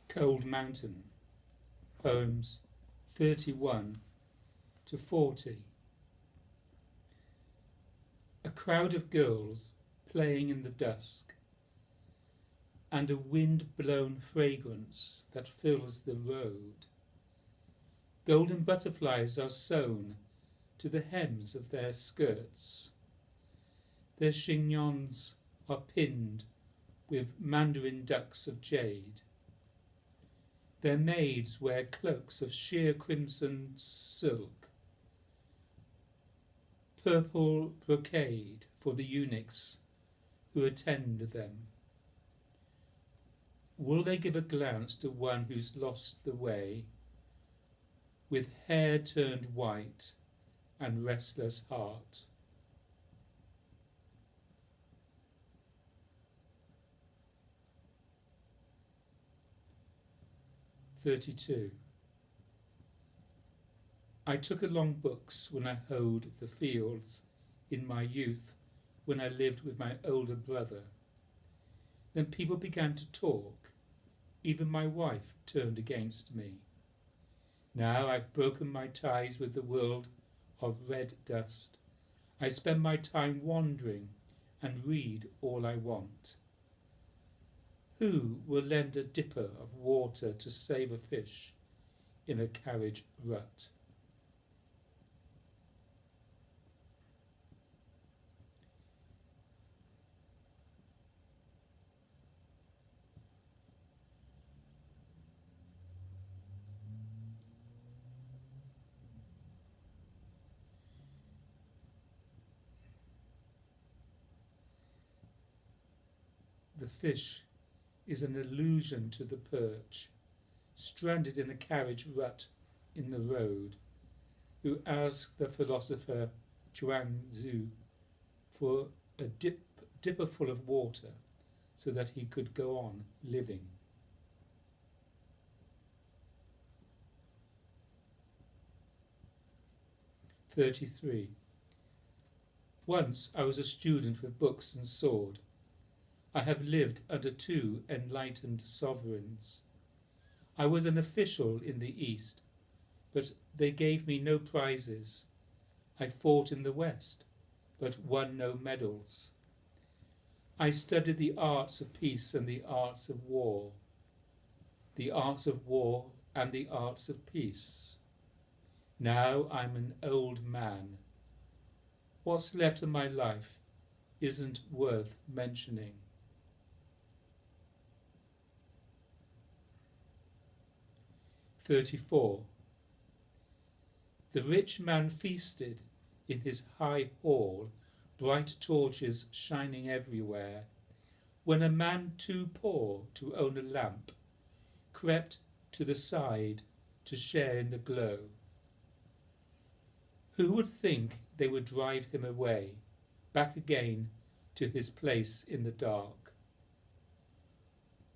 Cold Mountain, poems 31 to 40. A crowd of girls playing in the dusk, and a wind-blown fragrance that fills the road. Golden butterflies are sewn to the hems of their skirts. Their chignons are pinned with mandarin ducks of jade. Their maids wear cloaks of sheer crimson silk, purple brocade for the eunuchs who attend them. Will they give a glance to one who's lost the way, with hair turned white and restless heart? (32) I took along books when I hoed the fields in my youth, when I lived with my older brother. Then people began to talk. Even my wife turned against me. Now I've broken my ties with the world of red dust. I spend my time wandering and read all I want. Who will lend a dipper of water to save a fish in a carriage rut? The fish is an allusion to the perch, stranded in a carriage rut in the road, who asked the philosopher Zhuangzi for a dipper full of water so that he could go on living. (33) Once I was a student with books and sword. I have lived under two enlightened sovereigns. I was an official in the East, but they gave me no prizes. I fought in the West, but won no medals. I studied the arts of peace and the arts of war, the arts of war and the arts of peace. Now I'm an old man. What's left of my life isn't worth mentioning. (34) The rich man feasted in his high hall, bright torches shining everywhere, when a man too poor to own a lamp crept to the side to share in the glow. Who would think they would drive him away, back again to his place in the dark?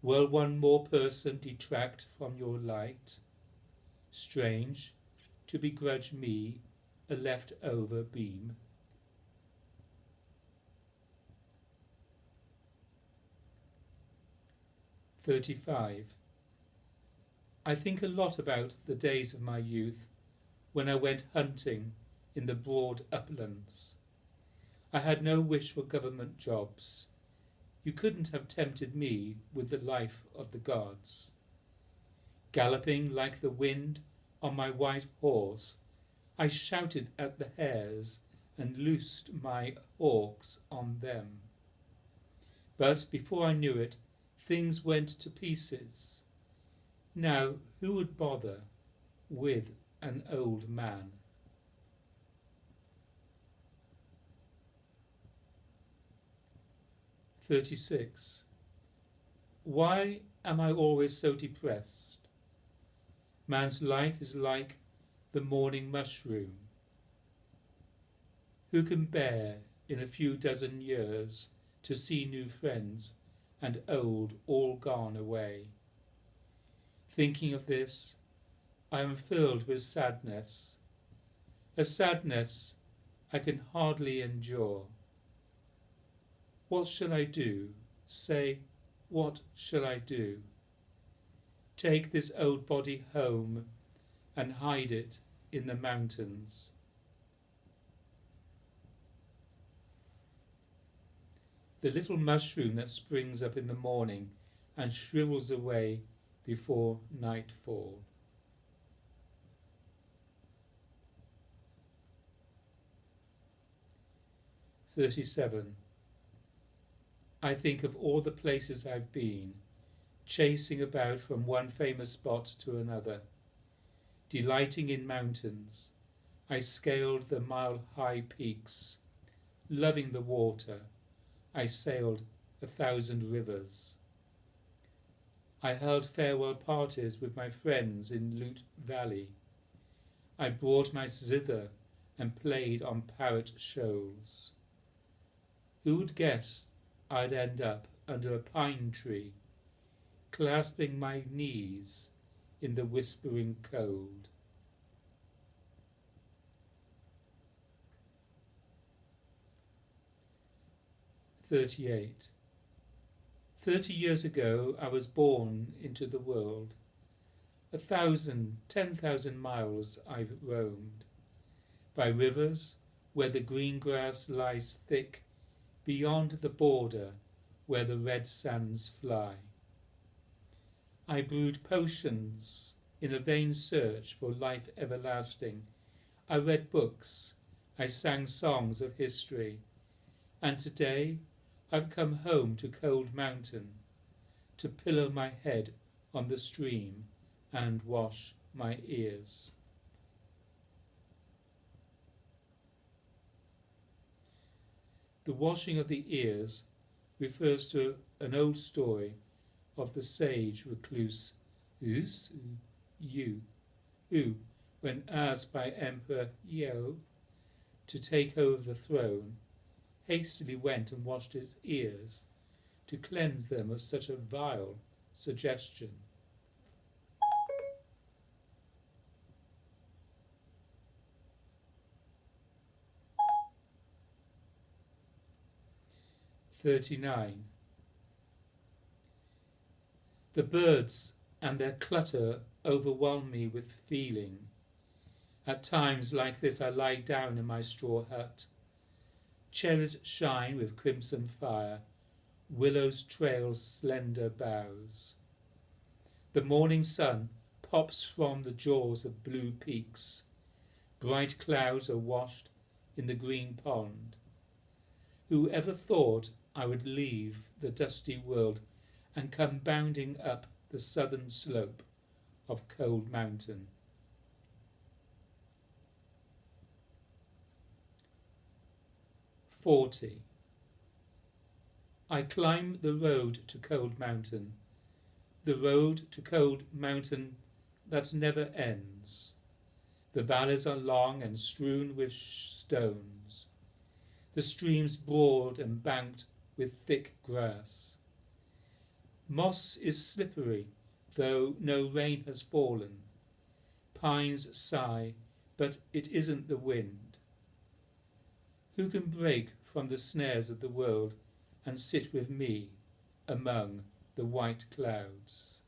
Will one more person detract from your light? Strange to begrudge me a left-over beam. (35) I think a lot about the days of my youth when I went hunting in the broad uplands. I had no wish for government jobs. You couldn't have tempted me with the life of the gods. Galloping like the wind on my white horse, I shouted at the hares and loosed my hawks on them. But before I knew it, things went to pieces. Now, who would bother with an old man? (36) Why am I always so depressed? Man's life is like the morning mushroom. Who can bear in a few dozen years to see new friends and old all gone away? Thinking of this, I am filled with sadness, a sadness I can hardly endure. What shall I do? Say, what shall I do? take this old body home and hide it in the mountains. The little mushroom that springs up in the morning and shrivels away before nightfall. "37. I think of all the places I've been, chasing about from one famous spot to another. Delighting in mountains, I scaled the mile-high peaks. Loving the water, I sailed 1,000 rivers. I held farewell parties with my friends in Lute Valley. I brought my zither and played on parrot shoals. Who would guess I'd end up under a pine tree, clasping my knees in the whispering cold?" "38. 30 years ago I was born into the world. 1,000, 10,000 miles I've roamed, by rivers where the green grass lies thick, beyond the border where the red sands fly. I brewed potions in a vain search for life everlasting. I read books, I sang songs of history, and today I've come home to Cold Mountain, to pillow my head on the stream and wash my ears." The washing of the ears refers to an old story of the sage recluse Yu, who, when asked by Emperor Yeo to take over the throne, hastily went and washed his ears to cleanse them of such a vile suggestion. "39. The birds and their clutter overwhelm me with feeling. At times like this I lie down in my straw hut. Cherries shine with crimson fire, willows trail slender boughs. The morning sun pops from the jaws of blue peaks. Bright clouds are washed in the green pond. Who ever thought I would leave the dusty world and come bounding up the southern slope of Cold Mountain?" "40. I climb the road to Cold Mountain, the road to Cold Mountain that never ends. The valleys are long and strewn with stones, the streams broad and banked with thick grass. Moss is slippery, though no rain has fallen. Pines sigh, but it isn't the wind. Who can break from the snares of the world and sit with me among the white clouds?"